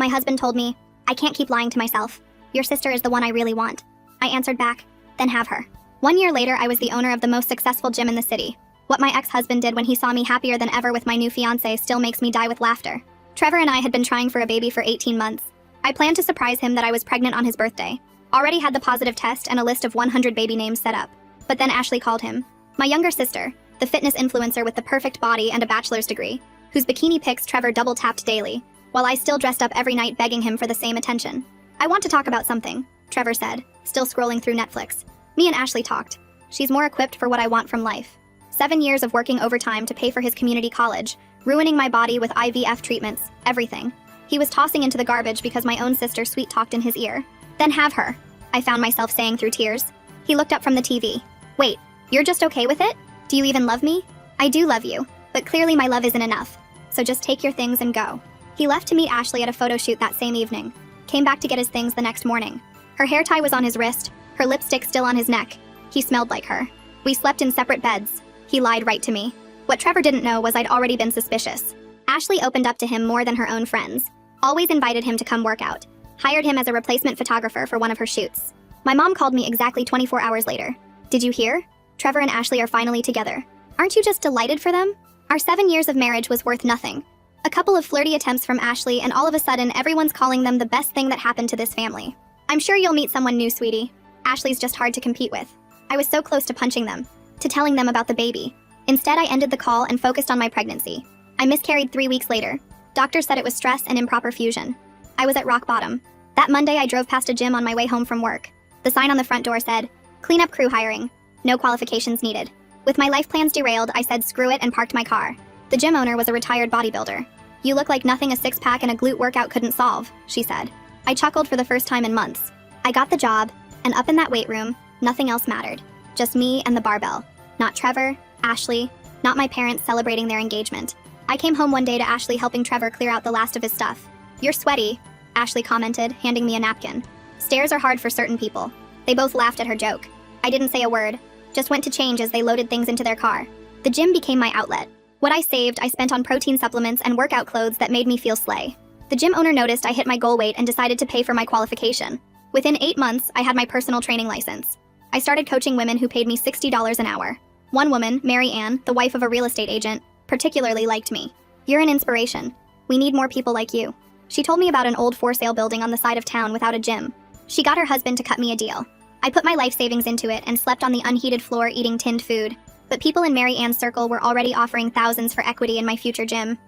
My husband told me, I can't keep lying to myself. Your sister is the one I really want. I answered back, then have her. 1 year later, I was the owner of the most successful gym in the city. What my ex-husband did when he saw me happier than ever with my new fiancé still makes me die with laughter. Trevor and I had been trying for a baby for 18 months. I planned to surprise him that I was pregnant on his birthday. Already had the positive test and a list of 100 baby names set up. But then Ashley called him. My younger sister, the fitness influencer with the perfect body and a bachelor's degree, whose bikini pics Trevor double-tapped daily, while I still dressed up every night begging him for the same attention. I want to talk about something, Trevor said, still scrolling through Netflix. Me and Ashley talked. She's more equipped for what I want from life. 7 years of working overtime to pay for his community college, ruining my body with IVF treatments, everything. He was tossing into the garbage because my own sister sweet-talked in his ear. Then have her, I found myself saying through tears. He looked up from the TV. Wait, you're just okay with it? Do you even love me? I do love you, but clearly my love isn't enough. So just take your things and go. He left to meet Ashley at a photo shoot that same evening. Came back to get his things the next morning. Her hair tie was on his wrist, her lipstick still on his neck. He smelled like her. We slept in separate beds. He lied right to me. What Trevor didn't know was I'd already been suspicious. Ashley opened up to him more than her own friends. Always invited him to come work out. Hired him as a replacement photographer for one of her shoots. My mom called me exactly 24 hours later. Did you hear? Trevor and Ashley are finally together. Aren't you just delighted for them? Our 7 years of marriage was worth nothing. A couple of flirty attempts from Ashley and all of a sudden everyone's calling them the best thing that happened to this family. I'm sure you'll meet someone new, sweetie. Ashley's just hard to compete with. I was so close to punching them, to telling them about the baby. Instead, I ended the call and focused on my pregnancy. I miscarried 3 weeks later. Doctors said it was stress and improper fusion. I was at rock bottom. That Monday, I drove past a gym on my way home from work. The sign on the front door said, "Cleanup crew hiring. No qualifications needed." With my life plans derailed, I said screw it and parked my car. The gym owner was a retired bodybuilder. "You look like nothing a six-pack and a glute workout couldn't solve," she said. I chuckled for the first time in months. I got the job, and up in that weight room, nothing else mattered. Just me and the barbell. Not Trevor, Ashley, not my parents celebrating their engagement. I came home one day to Ashley helping Trevor clear out the last of his stuff. "You're sweaty," Ashley commented, handing me a napkin. Stairs are hard for certain people. They both laughed at her joke. I didn't say a word, just went to change as they loaded things into their car. The gym became my outlet. What I saved, I spent on protein supplements and workout clothes that made me feel slay. The gym owner noticed I hit my goal weight and decided to pay for my qualification. Within 8 months, I had my personal training license. I started coaching women who paid me $60 an hour. One woman, Mary Ann, the wife of a real estate agent, particularly liked me. "You're an inspiration. We need more people like you." She told me about an old for-sale building on the side of town without a gym. She got her husband to cut me a deal. I put my life savings into it and slept on the unheated floor eating tinned food. But people in Mary Ann's circle were already offering thousands for equity in my future gym.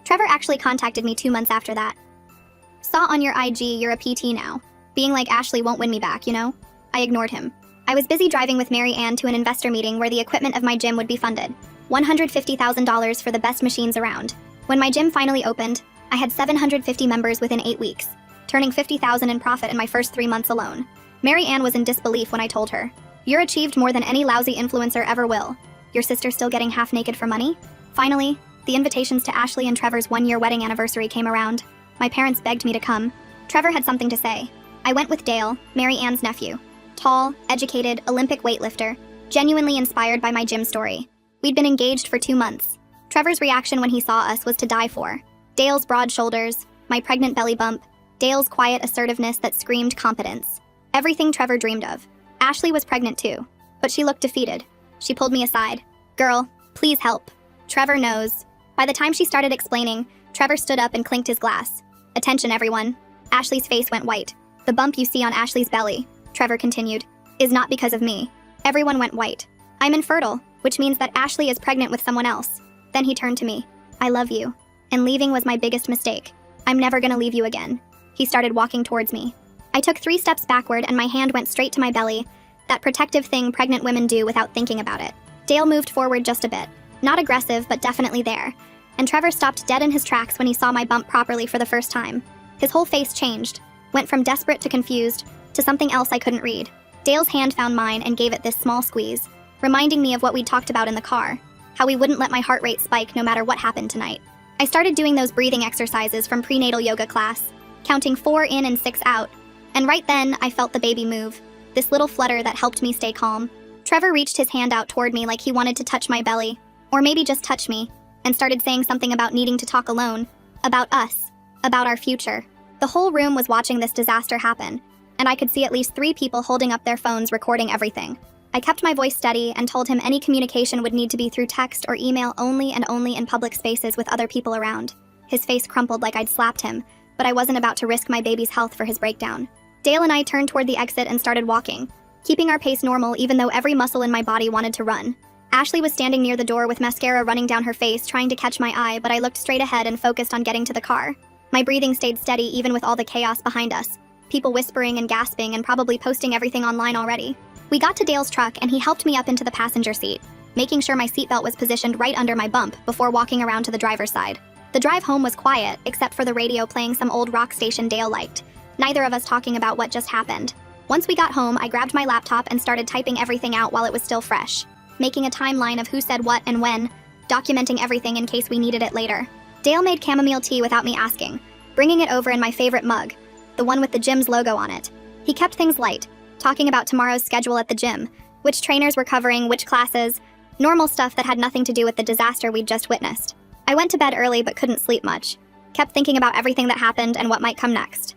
Trevor actually contacted me 2 months after that. "Saw on your IG you're a PT now. Being like Ashley won't win me back, you know?" I ignored him. I was busy driving with Mary Ann to an investor meeting where the equipment of my gym would be funded. $150,000 for the best machines around. When my gym finally opened, I had 750 members within 8 weeks, turning $50,000 in profit in my first 3 months alone. Mary Ann was in disbelief when I told her, "You're achieved more than any lousy influencer ever will. Your sister still getting half naked for money?" Finally, the invitations to Ashley and Trevor's 1-year wedding anniversary came around. My parents begged me to come. Trevor had something to say. I went with Dale, Mary Ann's nephew. Tall, educated, Olympic weightlifter, genuinely inspired by my gym story. We'd been engaged for 2 months. Trevor's reaction when he saw us was to die for. Dale's broad shoulders, my pregnant belly bump, Dale's quiet assertiveness that screamed competence. Everything Trevor dreamed of. Ashley was pregnant too, but she looked defeated. She pulled me aside. "Girl, please help. Trevor knows." By the time she started explaining, Trevor stood up and clinked his glass. "Attention, everyone." Ashley's face went white. "The bump you see on Ashley's belly," Trevor continued, "is not because of me." Everyone went white. "I'm infertile, which means that Ashley is pregnant with someone else." Then he turned to me. "I love you, and leaving was my biggest mistake. I'm never gonna leave you again." He started walking towards me. I took 3 steps backward and my hand went straight to my belly, that protective thing pregnant women do without thinking about it. Dale moved forward just a bit. Not aggressive, but definitely there. And Trevor stopped dead in his tracks when he saw my bump properly for the first time. His whole face changed, went from desperate to confused, to something else I couldn't read. Dale's hand found mine and gave it this small squeeze, reminding me of what we'd talked about in the car, how we wouldn't let my heart rate spike no matter what happened tonight. I started doing those breathing exercises from prenatal yoga class, counting 4 in and 6 out, and right then I felt the baby move, this little flutter that helped me stay calm. Trevor reached his hand out toward me like he wanted to touch my belly, or maybe just touch me, and started saying something about needing to talk alone, about us, about our future. The whole room was watching this disaster happen, and I could see at least 3 people holding up their phones recording everything. I kept my voice steady and told him any communication would need to be through text or email only and only in public spaces with other people around. His face crumpled like I'd slapped him, but I wasn't about to risk my baby's health for his breakdown. Dale and I turned toward the exit and started walking, keeping our pace normal even though every muscle in my body wanted to run. Ashley was standing near the door with mascara running down her face, trying to catch my eye, but I looked straight ahead and focused on getting to the car. My breathing stayed steady even with all the chaos behind us, people whispering and gasping and probably posting everything online already. We got to Dale's truck and he helped me up into the passenger seat, making sure my seatbelt was positioned right under my bump before walking around to the driver's side. The drive home was quiet, except for the radio playing some old rock station Dale liked, neither of us talking about what just happened. Once we got home, I grabbed my laptop and started typing everything out while it was still fresh, making a timeline of who said what and when, documenting everything in case we needed it later. Dale made chamomile tea without me asking, bringing it over in my favorite mug, the one with the gym's logo on it. He kept things light, talking about tomorrow's schedule at the gym, which trainers were covering, which classes, normal stuff that had nothing to do with the disaster we'd just witnessed. I went to bed early but couldn't sleep much, kept thinking about everything that happened and what might come next.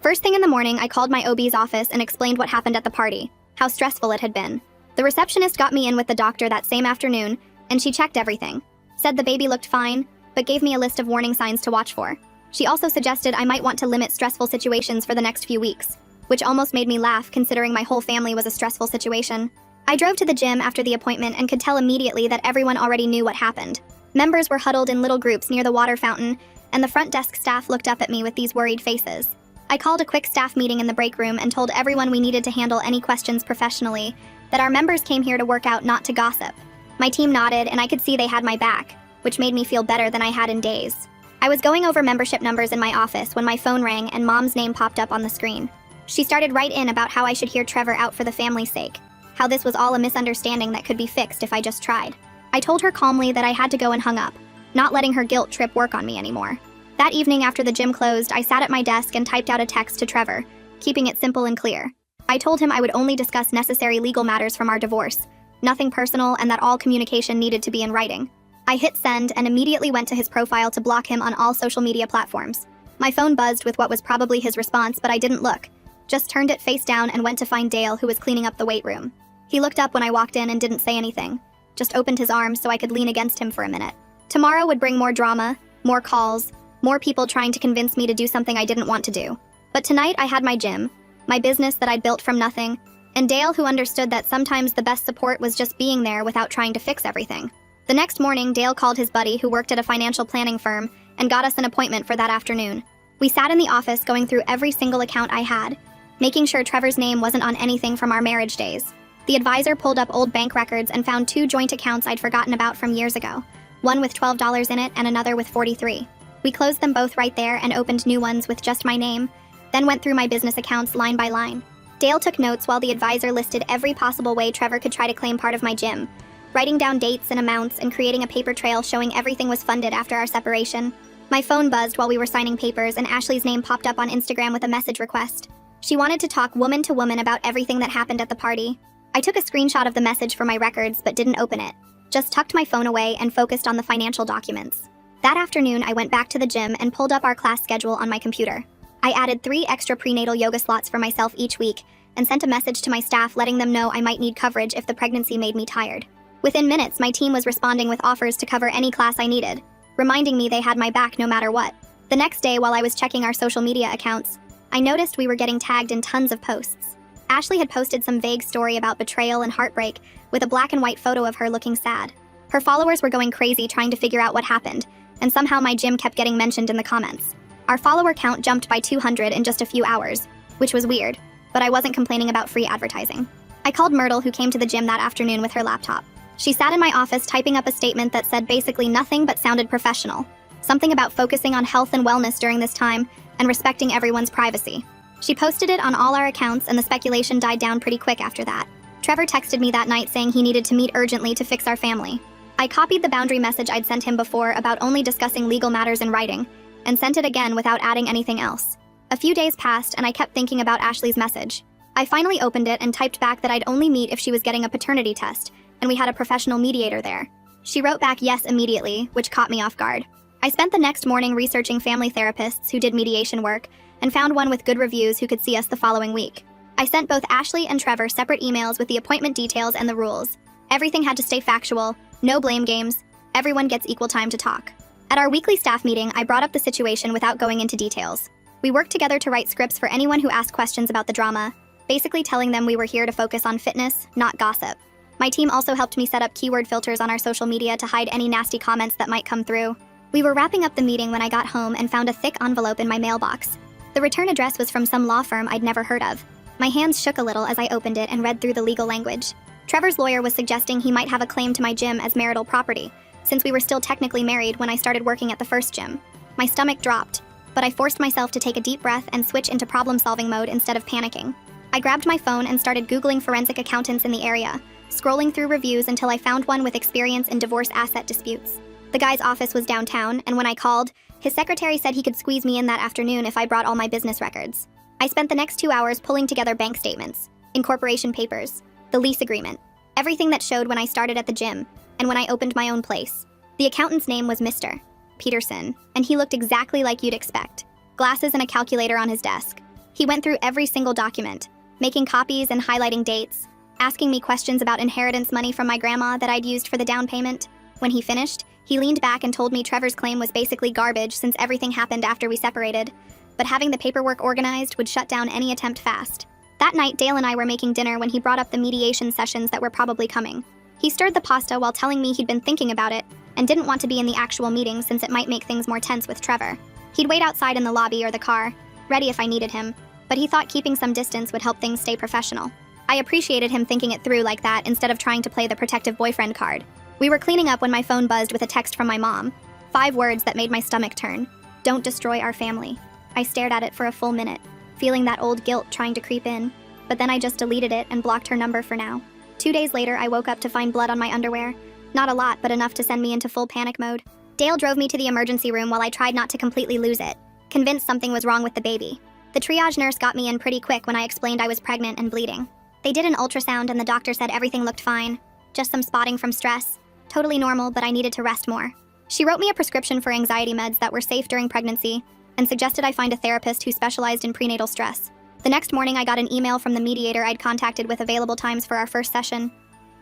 First thing in the morning, I called my OB's office and explained what happened at the party, how stressful it had been. The receptionist got me in with the doctor that same afternoon, and she checked everything, said the baby looked fine, but gave me a list of warning signs to watch for. She also suggested I might want to limit stressful situations for the next few weeks, which almost made me laugh considering my whole family was a stressful situation. I drove to the gym after the appointment and could tell immediately that everyone already knew what happened. Members were huddled in little groups near the water fountain, and the front desk staff looked up at me with these worried faces. I called a quick staff meeting in the break room and told everyone we needed to handle any questions professionally, that our members came here to work out, not to gossip. My team nodded, and I could see they had my back, which made me feel better than I had in days. I was going over membership numbers in my office when my phone rang and Mom's name popped up on the screen. She started right in about how I should hear Trevor out for the family's sake, how this was all a misunderstanding that could be fixed if I just tried. I told her calmly that I had to go and hung up, not letting her guilt trip work on me anymore. That evening after the gym closed, I sat at my desk and typed out a text to Trevor, keeping it simple and clear. I told him I would only discuss necessary legal matters from our divorce, nothing personal, and that all communication needed to be in writing. I hit send and immediately went to his profile to block him on all social media platforms. My phone buzzed with what was probably his response, but I didn't look. Just turned it face down and went to find Dale, who was cleaning up the weight room. He looked up when I walked in and didn't say anything, just opened his arms so I could lean against him for a minute. Tomorrow would bring more drama, more calls, more people trying to convince me to do something I didn't want to do. But tonight I had my gym, my business that I'd built from nothing, and Dale, who understood that sometimes the best support was just being there without trying to fix everything. The next morning, Dale called his buddy who worked at a financial planning firm and got us an appointment for that afternoon. We sat in the office going through every single account I had, making sure Trevor's name wasn't on anything from our marriage days. The advisor pulled up old bank records and found 2 joint accounts I'd forgotten about from years ago, one with $12 in it and another with $43. We closed them both right there and opened new ones with just my name, then went through my business accounts line by line. Dale took notes while the advisor listed every possible way Trevor could try to claim part of my gym, writing down dates and amounts and creating a paper trail showing everything was funded after our separation. My phone buzzed while we were signing papers and Ashley's name popped up on Instagram with a message request. She wanted to talk woman to woman about everything that happened at the party. I took a screenshot of the message for my records but didn't open it, just tucked my phone away and focused on the financial documents. That afternoon, I went back to the gym and pulled up our class schedule on my computer. I added 3 extra prenatal yoga slots for myself each week and sent a message to my staff letting them know I might need coverage if the pregnancy made me tired. Within minutes, my team was responding with offers to cover any class I needed, reminding me they had my back no matter what. The next day, while I was checking our social media accounts, I noticed we were getting tagged in tons of posts. Ashley had posted some vague story about betrayal and heartbreak with a black and white photo of her looking sad. Her followers were going crazy trying to figure out what happened, and somehow my gym kept getting mentioned in the comments. Our follower count jumped by 200 in just a few hours, which was weird, but I wasn't complaining about free advertising. I called Myrtle, who came to the gym that afternoon with her laptop. She sat in my office typing up a statement that said basically nothing but sounded professional. Something about focusing on health and wellness during this time and respecting everyone's privacy. She posted it on all our accounts and the speculation died down pretty quick after that. Trevor texted me that night saying he needed to meet urgently to fix our family. I copied the boundary message I'd sent him before about only discussing legal matters in writing, and sent it again without adding anything else. A few days passed and I kept thinking about Ashley's message. I finally opened it and typed back that I'd only meet if she was getting a paternity test, and we had a professional mediator there. She wrote back yes immediately, which caught me off guard. I spent the next morning researching family therapists who did mediation work, and found one with good reviews who could see us the following week. I sent both Ashley and Trevor separate emails with the appointment details and the rules. Everything had to stay factual, no blame games, everyone gets equal time to talk. At our weekly staff meeting, I brought up the situation without going into details. We worked together to write scripts for anyone who asked questions about the drama, basically telling them we were here to focus on fitness, not gossip. My team also helped me set up keyword filters on our social media to hide any nasty comments that might come through. We were wrapping up the meeting when I got home and found a thick envelope in my mailbox. The return address was from some law firm I'd never heard of. My hands shook a little as I opened it and read through the legal language. Trevor's lawyer was suggesting he might have a claim to my gym as marital property, since we were still technically married when I started working at the first gym. My stomach dropped, but I forced myself to take a deep breath and switch into problem-solving mode instead of panicking. I grabbed my phone and started Googling forensic accountants in the area, scrolling through reviews until I found one with experience in divorce asset disputes. The guy's office was downtown, and when I called, his secretary said he could squeeze me in that afternoon if I brought all my business records. I spent the next 2 hours pulling together bank statements, incorporation papers, the lease agreement, everything that showed when I started at the gym, and when I opened my own place. The accountant's name was Mr. Peterson, and he looked exactly like you'd expect. Glasses and a calculator on his desk. He went through every single document, making copies and highlighting dates, asking me questions about inheritance money from my grandma that I'd used for the down payment. When he finished, he leaned back and told me Trevor's claim was basically garbage since everything happened after we separated, but having the paperwork organized would shut down any attempt fast. That night, Dale and I were making dinner when he brought up the mediation sessions that were probably coming. He stirred the pasta while telling me he'd been thinking about it and didn't want to be in the actual meeting since it might make things more tense with Trevor. He'd wait outside in the lobby or the car, ready if I needed him, but he thought keeping some distance would help things stay professional. I appreciated him thinking it through like that instead of trying to play the protective boyfriend card. We were cleaning up when my phone buzzed with a text from my mom. 5 words that made my stomach turn. Don't destroy our family. I stared at it for a full minute, feeling that old guilt trying to creep in, but then I just deleted it and blocked her number for now. 2 days later, I woke up to find blood on my underwear. Not a lot, but enough to send me into full panic mode. Dale drove me to the emergency room while I tried not to completely lose it, convinced something was wrong with the baby. The triage nurse got me in pretty quick when I explained I was pregnant and bleeding. They did an ultrasound and the doctor said everything looked fine, just some spotting from stress. Totally normal, but I needed to rest more. She wrote me a prescription for anxiety meds that were safe during pregnancy and suggested I find a therapist who specialized in prenatal stress. The next morning, I got an email from the mediator I'd contacted with available times for our first session.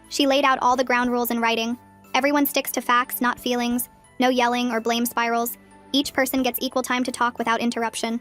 She laid out all the ground rules in writing. Everyone sticks to facts, not feelings. No yelling or blame spirals. Each person gets equal time to talk without interruption.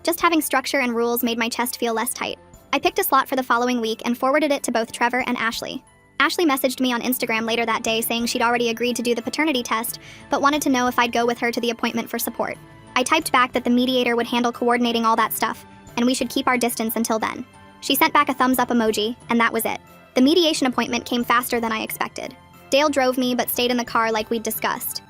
Just having structure and rules made my chest feel less tight. I picked a slot for the following week and forwarded it to both Trevor and Ashley. Ashley messaged me on Instagram later that day saying she'd already agreed to do the paternity test, but wanted to know if I'd go with her to the appointment for support. I typed back that the mediator would handle coordinating all that stuff, and we should keep our distance until then. She sent back a thumbs up emoji, and that was it. The mediation appointment came faster than I expected. Dale drove me but stayed in the car like we'd discussed.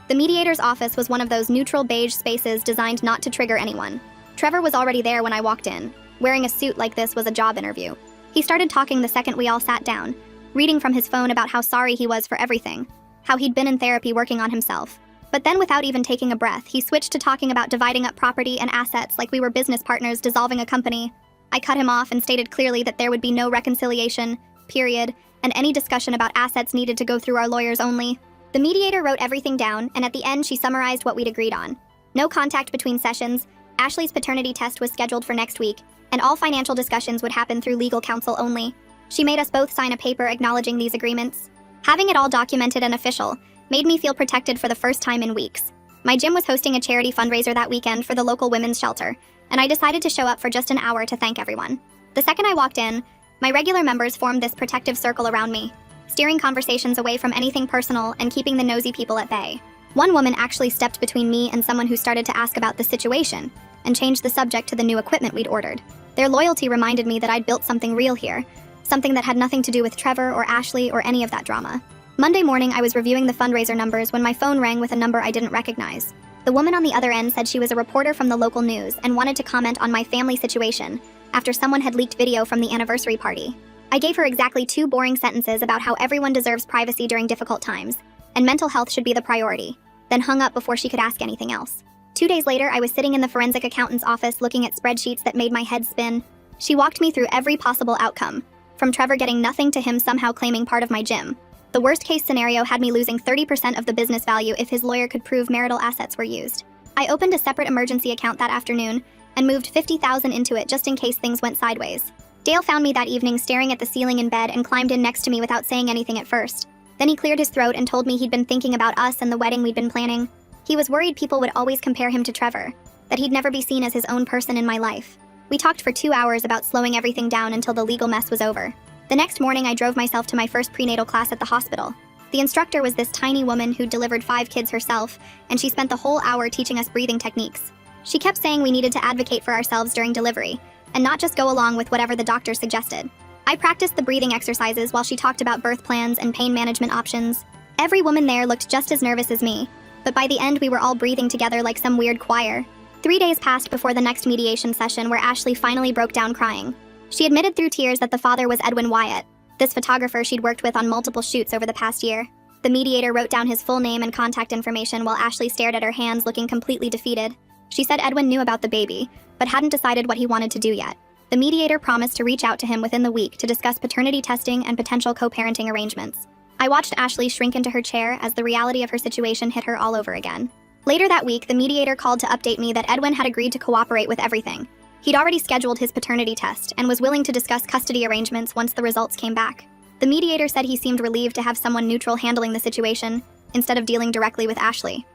The mediator's office was one of those neutral beige spaces designed not to trigger anyone. Trevor was already there when I walked in. Wearing a suit like this was a job interview. He started talking the second we all sat down, reading from his phone about how sorry he was for everything, how he'd been in therapy working on himself. But then without even taking a breath, he switched to talking about dividing up property and assets like we were business partners dissolving a company. I cut him off and stated clearly that there would be no reconciliation, period, and any discussion about assets needed to go through our lawyers only. The mediator wrote everything down, and at the end she summarized what we'd agreed on. No contact between sessions, Ashley's paternity test was scheduled for next week, and all financial discussions would happen through legal counsel only. She made us both sign a paper acknowledging these agreements. Having it all documented and official made me feel protected for the first time in weeks. My gym was hosting a charity fundraiser that weekend for the local women's shelter, and I decided to show up for just an hour to thank everyone. The second I walked in, my regular members formed this protective circle around me, steering conversations away from anything personal and keeping the nosy people at bay. One woman actually stepped between me and someone who started to ask about the situation, and changed the subject to the new equipment we'd ordered. Their loyalty reminded me that I'd built something real here, something that had nothing to do with Trevor or Ashley or any of that drama. Monday morning, I was reviewing the fundraiser numbers when my phone rang with a number I didn't recognize. The woman on the other end said she was a reporter from the local news and wanted to comment on my family situation after someone had leaked video from the anniversary party. I gave her exactly 2 boring sentences about how everyone deserves privacy during difficult times, and mental health should be the priority, then hung up before she could ask anything else. 2 days later, I was sitting in the forensic accountant's office looking at spreadsheets that made my head spin. She walked me through every possible outcome, from Trevor getting nothing to him somehow claiming part of my gym. The worst-case scenario had me losing 30% of the business value if his lawyer could prove marital assets were used. I opened a separate emergency account that afternoon, and moved 50,000 into it just in case things went sideways. Dale found me that evening staring at the ceiling in bed and climbed in next to me without saying anything at first. Then he cleared his throat and told me he'd been thinking about us and the wedding we'd been planning. He was worried people would always compare him to Trevor, that he'd never be seen as his own person in my life. We talked for 2 hours about slowing everything down until the legal mess was over. The next morning, I drove myself to my first prenatal class at the hospital. The instructor was this tiny woman who delivered 5 kids herself, and she spent the whole hour teaching us breathing techniques. She kept saying we needed to advocate for ourselves during delivery, and not just go along with whatever the doctor suggested. I practiced the breathing exercises while she talked about birth plans and pain management options. Every woman there looked just as nervous as me, but by the end we were all breathing together like some weird choir. 3 days passed before the next mediation session where Ashley finally broke down crying. She admitted through tears that the father was Edwin Wyatt, this photographer she'd worked with on multiple shoots over the past year. The mediator wrote down his full name and contact information while Ashley stared at her hands looking completely defeated. She said Edwin knew about the baby, but hadn't decided what he wanted to do yet. The mediator promised to reach out to him within the week to discuss paternity testing and potential co-parenting arrangements. I watched Ashley shrink into her chair as the reality of her situation hit her all over again. Later that week, the mediator called to update me that Edwin had agreed to cooperate with everything. He'd already scheduled his paternity test and was willing to discuss custody arrangements once the results came back. The mediator said he seemed relieved to have someone neutral handling the situation, instead of dealing directly with Ashley.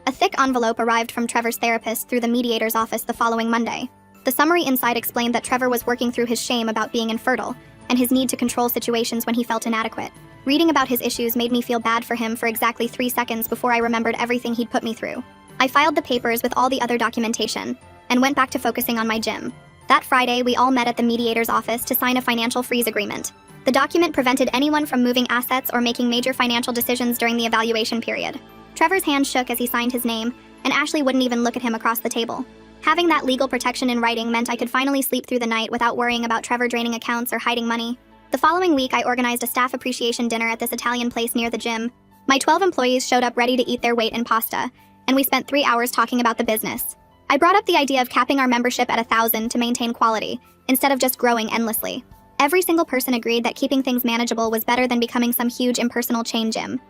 A thick envelope arrived from Trevor's therapist through the mediator's office the following Monday. The summary inside explained that Trevor was working through his shame about being infertile and his need to control situations when he felt inadequate. Reading about his issues made me feel bad for him for exactly 3 seconds before I remembered everything he'd put me through. I filed the papers with all the other documentation and went back to focusing on my gym. That Friday, we all met at the mediator's office to sign a financial freeze agreement. The document prevented anyone from moving assets or making major financial decisions during the evaluation period. Trevor's hand shook as he signed his name, and Ashley wouldn't even look at him across the table. Having that legal protection in writing meant I could finally sleep through the night without worrying about Trevor draining accounts or hiding money. The following week, I organized a staff appreciation dinner at this Italian place near the gym. My 12 employees showed up ready to eat their weight in pasta, and we spent 3 hours talking about the business. I brought up the idea of capping our membership at 1,000 to maintain quality, instead of just growing endlessly. Every single person agreed that keeping things manageable was better than becoming some huge impersonal chain gym.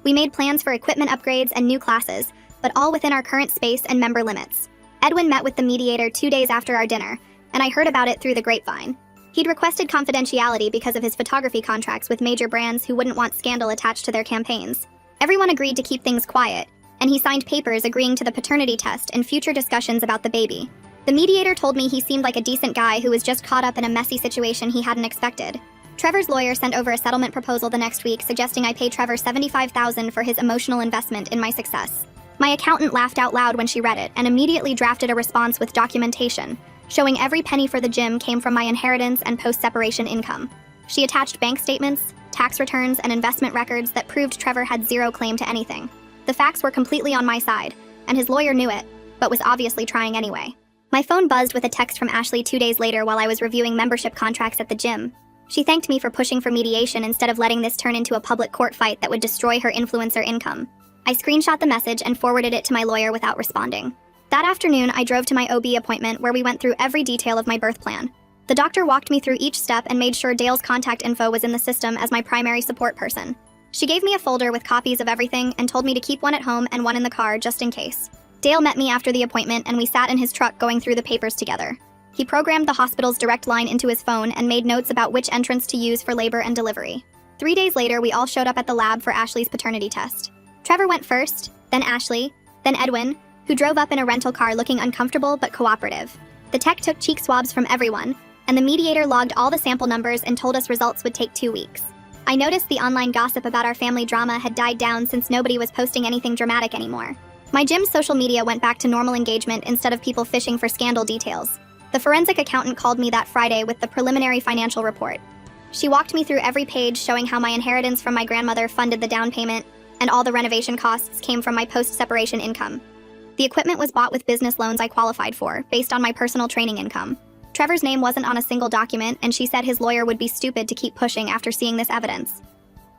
We made plans for equipment upgrades and new classes, but all within our current space and member limits. Edwin met with the mediator 2 days after our dinner, and I heard about it through the grapevine. He'd requested confidentiality because of his photography contracts with major brands who wouldn't want scandal attached to their campaigns. Everyone agreed to keep things quiet, and he signed papers agreeing to the paternity test and future discussions about the baby. The mediator told me he seemed like a decent guy who was just caught up in a messy situation he hadn't expected. Trevor's lawyer sent over a settlement proposal the next week suggesting I pay Trevor $75,000 for his emotional investment in my success. My accountant laughed out loud when she read it and immediately drafted a response with documentation, showing every penny for the gym came from my inheritance and post-separation income. She attached bank statements, tax returns, and investment records that proved Trevor had zero claim to anything. The facts were completely on my side, and his lawyer knew it, but was obviously trying anyway. My phone buzzed with a text from Ashley 2 days later while I was reviewing membership contracts at the gym. She thanked me for pushing for mediation instead of letting this turn into a public court fight that would destroy her influencer income. I screenshot the message and forwarded it to my lawyer without responding. That afternoon, I drove to my OB appointment where we went through every detail of my birth plan. The doctor walked me through each step and made sure Dale's contact info was in the system as my primary support person. She gave me a folder with copies of everything and told me to keep one at home and one in the car just in case. Dale met me after the appointment and we sat in his truck going through the papers together. He programmed the hospital's direct line into his phone and made notes about which entrance to use for labor and delivery. 3 days later, we all showed up at the lab for Ashley's paternity test. Trevor went first, then Ashley, then Edwin, who drove up in a rental car looking uncomfortable but cooperative. The tech took cheek swabs from everyone, and the mediator logged all the sample numbers and told us results would take 2 weeks. I noticed the online gossip about our family drama had died down since nobody was posting anything dramatic anymore. My gym's social media went back to normal engagement instead of people fishing for scandal details. The forensic accountant called me that Friday with the preliminary financial report. She walked me through every page showing how my inheritance from my grandmother funded the down payment, and all the renovation costs came from my post-separation income. The equipment was bought with business loans I qualified for, based on my personal training income. Trevor's name wasn't on a single document, and she said his lawyer would be stupid to keep pushing after seeing this evidence.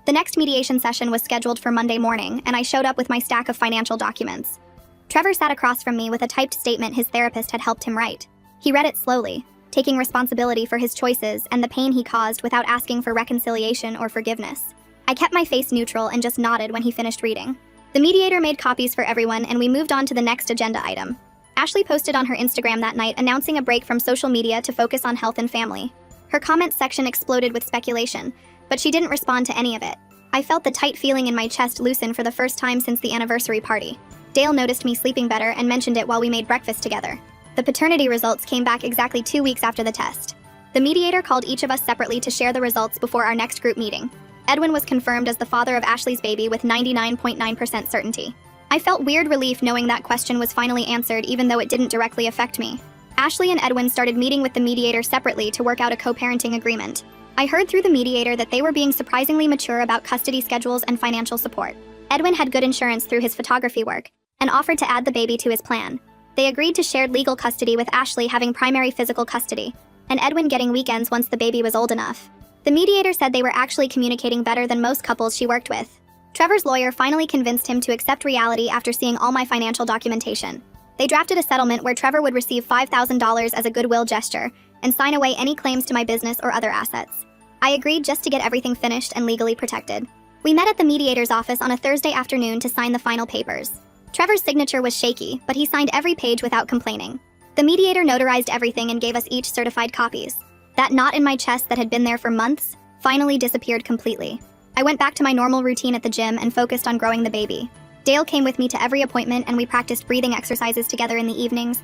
The next mediation session was scheduled for Monday morning, and I showed up with my stack of financial documents. Trevor sat across from me with a typed statement his therapist had helped him write. He read it slowly, taking responsibility for his choices and the pain he caused without asking for reconciliation or forgiveness. I kept my face neutral and just nodded when he finished reading. The mediator made copies for everyone, and we moved on to the next agenda item. Ashley posted on her Instagram that night announcing a break from social media to focus on health and family. Her comments section exploded with speculation, but she didn't respond to any of it. I felt the tight feeling in my chest loosen for the first time since the anniversary party. Dale noticed me sleeping better and mentioned it while we made breakfast together. The paternity results came back exactly 2 weeks after the test. The mediator called each of us separately to share the results before our next group meeting. Edwin was confirmed as the father of Ashley's baby with 99.9% certainty. I felt weird relief knowing that question was finally answered even though it didn't directly affect me. Ashley and Edwin started meeting with the mediator separately to work out a co-parenting agreement. I heard through the mediator that they were being surprisingly mature about custody schedules and financial support. Edwin had good insurance through his photography work and offered to add the baby to his plan. They agreed to shared legal custody with Ashley having primary physical custody, and Edwin getting weekends once the baby was old enough. The mediator said they were actually communicating better than most couples she worked with. Trevor's lawyer finally convinced him to accept reality after seeing all my financial documentation. They drafted a settlement where Trevor would receive $5,000 as a goodwill gesture and sign away any claims to my business or other assets. I agreed just to get everything finished and legally protected. We met at the mediator's office on a Thursday afternoon to sign the final papers. Trevor's signature was shaky, but he signed every page without complaining. The mediator notarized everything and gave us each certified copies. That knot in my chest that had been there for months finally disappeared completely. I went back to my normal routine at the gym and focused on growing the baby. Dale came with me to every appointment and we practiced breathing exercises together in the evenings.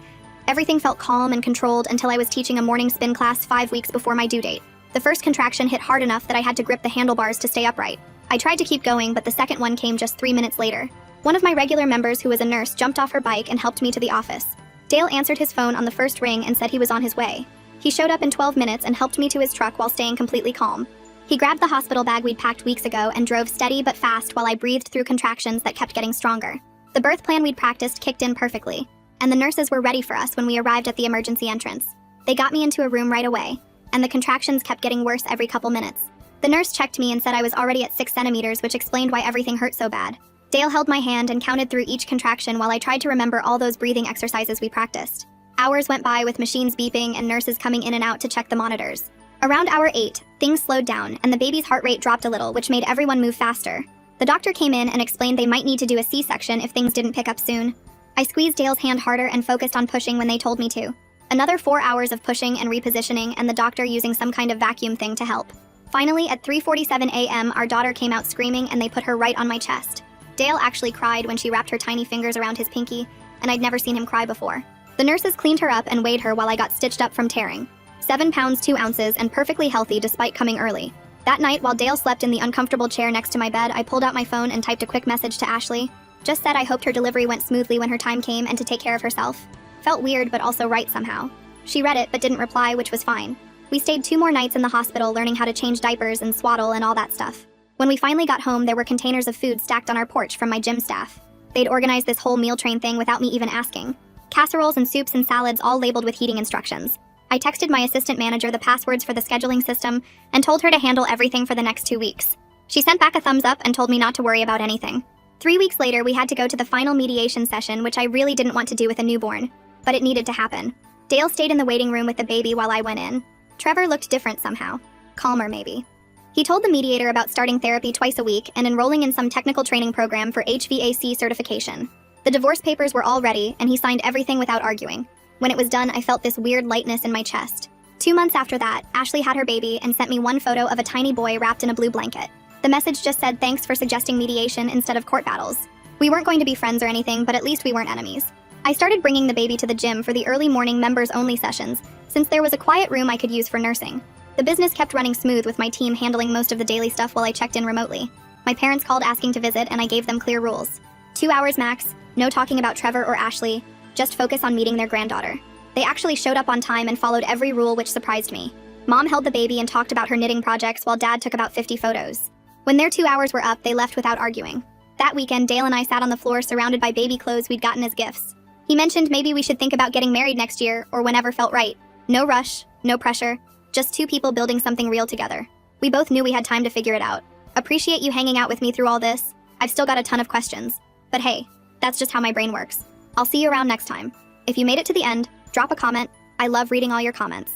Everything felt calm and controlled until I was teaching a morning spin class 5 weeks before my due date. The first contraction hit hard enough that I had to grip the handlebars to stay upright. I tried to keep going, but the second one came just 3 minutes later. One of my regular members who was a nurse jumped off her bike and helped me to the office. Dale answered his phone on the first ring and said he was on his way. He showed up in 12 minutes and helped me to his truck while staying completely calm. He grabbed the hospital bag we'd packed weeks ago and drove steady but fast while I breathed through contractions that kept getting stronger. The birth plan we'd practiced kicked in perfectly, and the nurses were ready for us when we arrived at the emergency entrance. They got me into a room right away, and the contractions kept getting worse every couple minutes. The nurse checked me and said I was already at 6 centimeters, which explained why everything hurt so bad. Dale held my hand and counted through each contraction while I tried to remember all those breathing exercises we practiced. Hours went by with machines beeping and nurses coming in and out to check the monitors. Around hour 8, things slowed down and the baby's heart rate dropped a little, which made everyone move faster. The doctor came in and explained they might need to do a C-section if things didn't pick up soon. I squeezed Dale's hand harder and focused on pushing when they told me to. Another 4 hours of pushing and repositioning and the doctor using some kind of vacuum thing to help. Finally, at 3:47 a.m., our daughter came out screaming and they put her right on my chest. Dale actually cried when she wrapped her tiny fingers around his pinky, and I'd never seen him cry before. The nurses cleaned her up and weighed her while I got stitched up from tearing. 7 pounds 2 ounces and perfectly healthy despite coming early. That night, while Dale slept in the uncomfortable chair next to my bed, I pulled out my phone and typed a quick message to Ashley. Just said I hoped her delivery went smoothly when her time came and to take care of herself. Felt weird but also right somehow. She read it but didn't reply, which was fine. We stayed 2 more nights in the hospital learning how to change diapers and swaddle and all that stuff. When we finally got home, there were containers of food stacked on our porch from my gym staff. They'd organized this whole meal train thing without me even asking. Casseroles and soups and salads all labeled with heating instructions. I texted my assistant manager the passwords for the scheduling system and told her to handle everything for the next 2 weeks. She sent back a thumbs up and told me not to worry about anything. 3 weeks later, we had to go to the final mediation session, which I really didn't want to do with a newborn, but it needed to happen. Dale stayed in the waiting room with the baby while I went in. Trevor looked different somehow. Calmer, maybe. He told the mediator about starting therapy twice a week and enrolling in some technical training program for HVAC certification. The divorce papers were all ready, and he signed everything without arguing. When it was done, I felt this weird lightness in my chest. 2 months after that, Ashley had her baby and sent me one photo of a tiny boy wrapped in a blue blanket. The message just said thanks for suggesting mediation instead of court battles. We weren't going to be friends or anything, but at least we weren't enemies. I started bringing the baby to the gym for the early morning members-only sessions, since there was a quiet room I could use for nursing. The business kept running smooth with my team handling most of the daily stuff while I checked in remotely. My parents called asking to visit and I gave them clear rules. 2 hours max, no talking about Trevor or Ashley, just focus on meeting their granddaughter. They actually showed up on time and followed every rule, which surprised me. Mom held the baby and talked about her knitting projects while Dad took about 50 photos. When their 2 hours were up, they left without arguing. That weekend, Dale and I sat on the floor surrounded by baby clothes we'd gotten as gifts. He mentioned maybe we should think about getting married next year or whenever felt right. No rush, no pressure, just 2 people building something real together. We both knew we had time to figure it out. Appreciate you hanging out with me through all this. I've still got a ton of questions. But hey, that's just how my brain works. I'll see you around next time. If you made it to the end, drop a comment. I love reading all your comments.